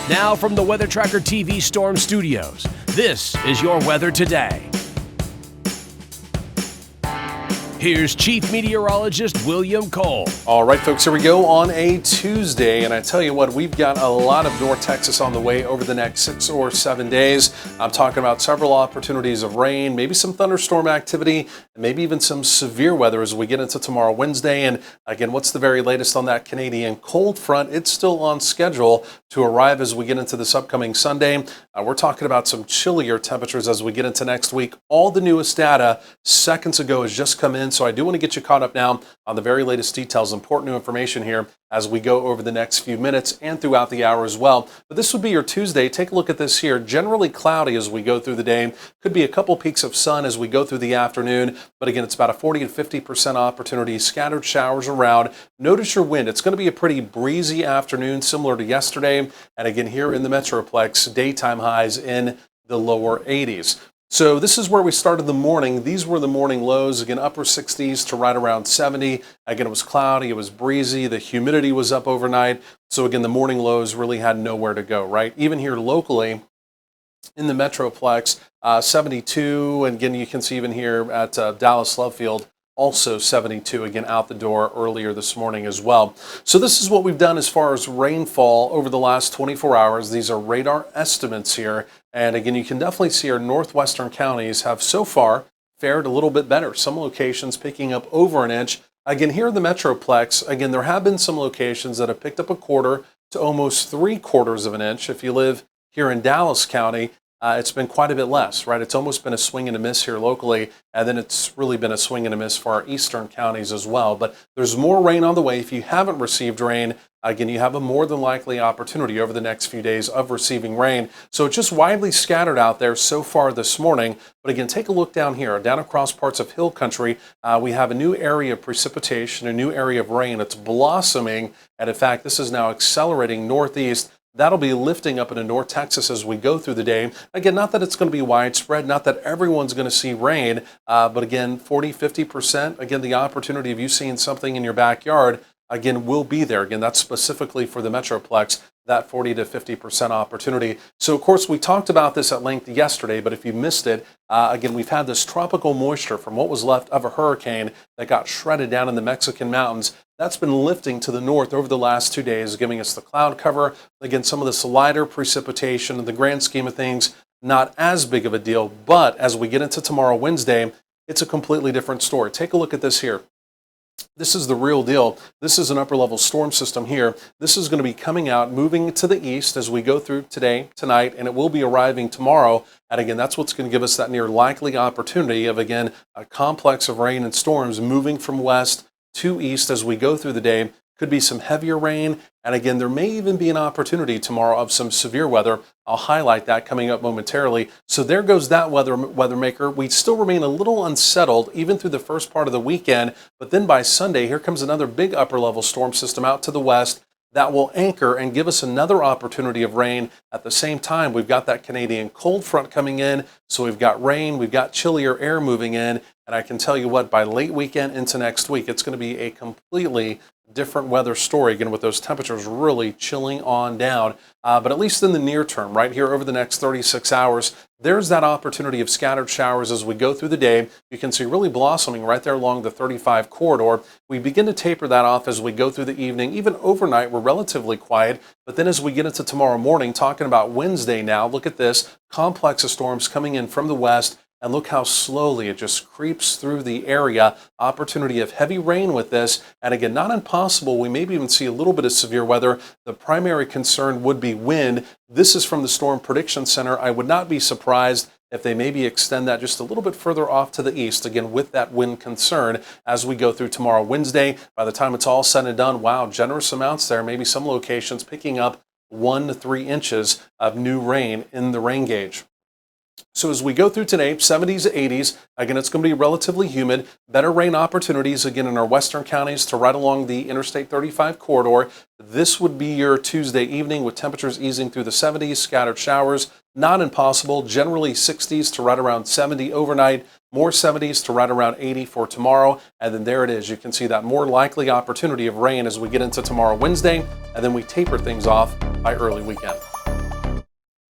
Now from the Weather Tracker TV Storm Studios, this is your weather today. Here's Chief Meteorologist William Cole. All right, folks, here we go on a Tuesday. And I tell you what, we've got a lot of North Texas on the way over the next 6 or 7 days. I'm talking about several opportunities of rain, maybe some thunderstorm activity, and maybe even some severe weather as we get into tomorrow, Wednesday. And again, what's the very latest on that Canadian cold front? It's still on schedule to arrive as we get into this upcoming Sunday. We're talking about some chillier temperatures as we get into next week. All the newest data seconds ago has just come in. So I do want to get you caught up now on the very latest details, important new information here as we go over the next few minutes and throughout the hour as well. But this would be your Tuesday. Take a look at this here. Generally cloudy as we go through the day. Could be a couple peaks of sun as we go through the afternoon. But again, it's about a 40 to 50% opportunity. Scattered showers around. Notice your wind. It's going to be a pretty breezy afternoon, similar to yesterday. And again, here in the Metroplex, daytime highs in the lower 80s. So this is where we started the morning. These were the morning lows, again, upper 60s to right around 70. Again, it was cloudy, it was breezy, the humidity was up overnight. So again, the morning lows really had nowhere to go, right? Even here locally in the Metroplex, 72. And again, you can see even here at Dallas Love Field, also 72, again, out the door earlier this morning as well. So this is what we've done as far as rainfall over the last 24 hours. These are radar estimates here. And again, you can definitely see our northwestern counties have so far fared a little bit better. Some locations picking up over an inch. Again, here in the Metroplex, again, there have been some locations that have picked up a quarter to almost 3/4 of an inch. If you live here in Dallas County, it's been quite a bit less, right? It's almost been a swing and a miss here locally, and then it's really been a swing and a miss for our eastern counties as well. But there's more rain on the way. If you haven't received rain, again, you have a more than likely opportunity over the next few days of receiving rain. So it's just widely scattered out there so far this morning. But again, take a look down here, down across parts of hill country. We have a new area of precipitation, a new area of rain. It's blossoming. And in fact, this is now accelerating northeast. That'll be lifting up into North Texas as we go through the day. Again, not that it's going to be widespread, not that everyone's going to see rain, but again, 40, 50%. Again, the opportunity of you seeing something in your backyard, again, will be there. Again, that's specifically for the Metroplex, that 40 to 50% opportunity. So, of course, we talked about this at length yesterday, but if you missed it, again, we've had this tropical moisture from what was left of a hurricane that got shredded down in the Mexican mountains. That's been lifting to the north over the last 2 days, giving us the cloud cover. Again, some of this lighter precipitation in the grand scheme of things, not as big of a deal. But as we get into tomorrow, Wednesday, it's a completely different story. Take a look at this here. This is the real deal. This is an upper level storm system here. This is going to be coming out, moving to the east as we go through today, tonight, and it will be arriving tomorrow. And again, that's what's going to give us that near likely opportunity of, again, a complex of rain and storms moving from west to east as we go through the day. Could be some heavier rain, and again, there may even be an opportunity tomorrow of some severe weather. I'll highlight that coming up momentarily. So there goes that weather maker. We still remain a little unsettled even through the first part of the weekend, but then by Sunday, here comes another big upper level storm system out to the west that will anchor and give us another opportunity of rain. At the same time, we've got that Canadian cold front coming in, so we've got rain, we've got chillier air moving in, and I can tell you what, by late weekend into next week, it's going to be a completely different weather story, again, with those temperatures really chilling on down. But at least in the near term, right here over the next 36 hours, there's that opportunity of scattered showers as we go through the day. You can see really blossoming right there along the 35 corridor. We begin to taper that off as we go through the evening. Even overnight, we're relatively quiet. But then as we get into tomorrow morning, talking about Wednesday now, look at this complex of storms coming in from the west. And look how slowly it just creeps through the area. Opportunity of heavy rain with this. And again, not impossible. We maybe even see a little bit of severe weather. The primary concern would be wind. This is from the Storm Prediction Center. I would not be surprised if they maybe extend that just a little bit further off to the east, again, with that wind concern as we go through tomorrow, Wednesday. By the time it's all said and done, wow, generous amounts there. Maybe some locations picking up 1 to 3 inches of new rain in the rain gauge. So as we go through today, 70s, 80s, again, it's going to be relatively humid. Better rain opportunities, again, in our western counties to right along the Interstate 35 corridor. This would be your Tuesday evening with temperatures easing through the 70s, scattered showers. Not impossible, generally 60s to right around 70 overnight, more 70s to right around 80 for tomorrow. And then there it is. You can see that more likely opportunity of rain as we get into tomorrow, Wednesday, and then we taper things off by early weekend.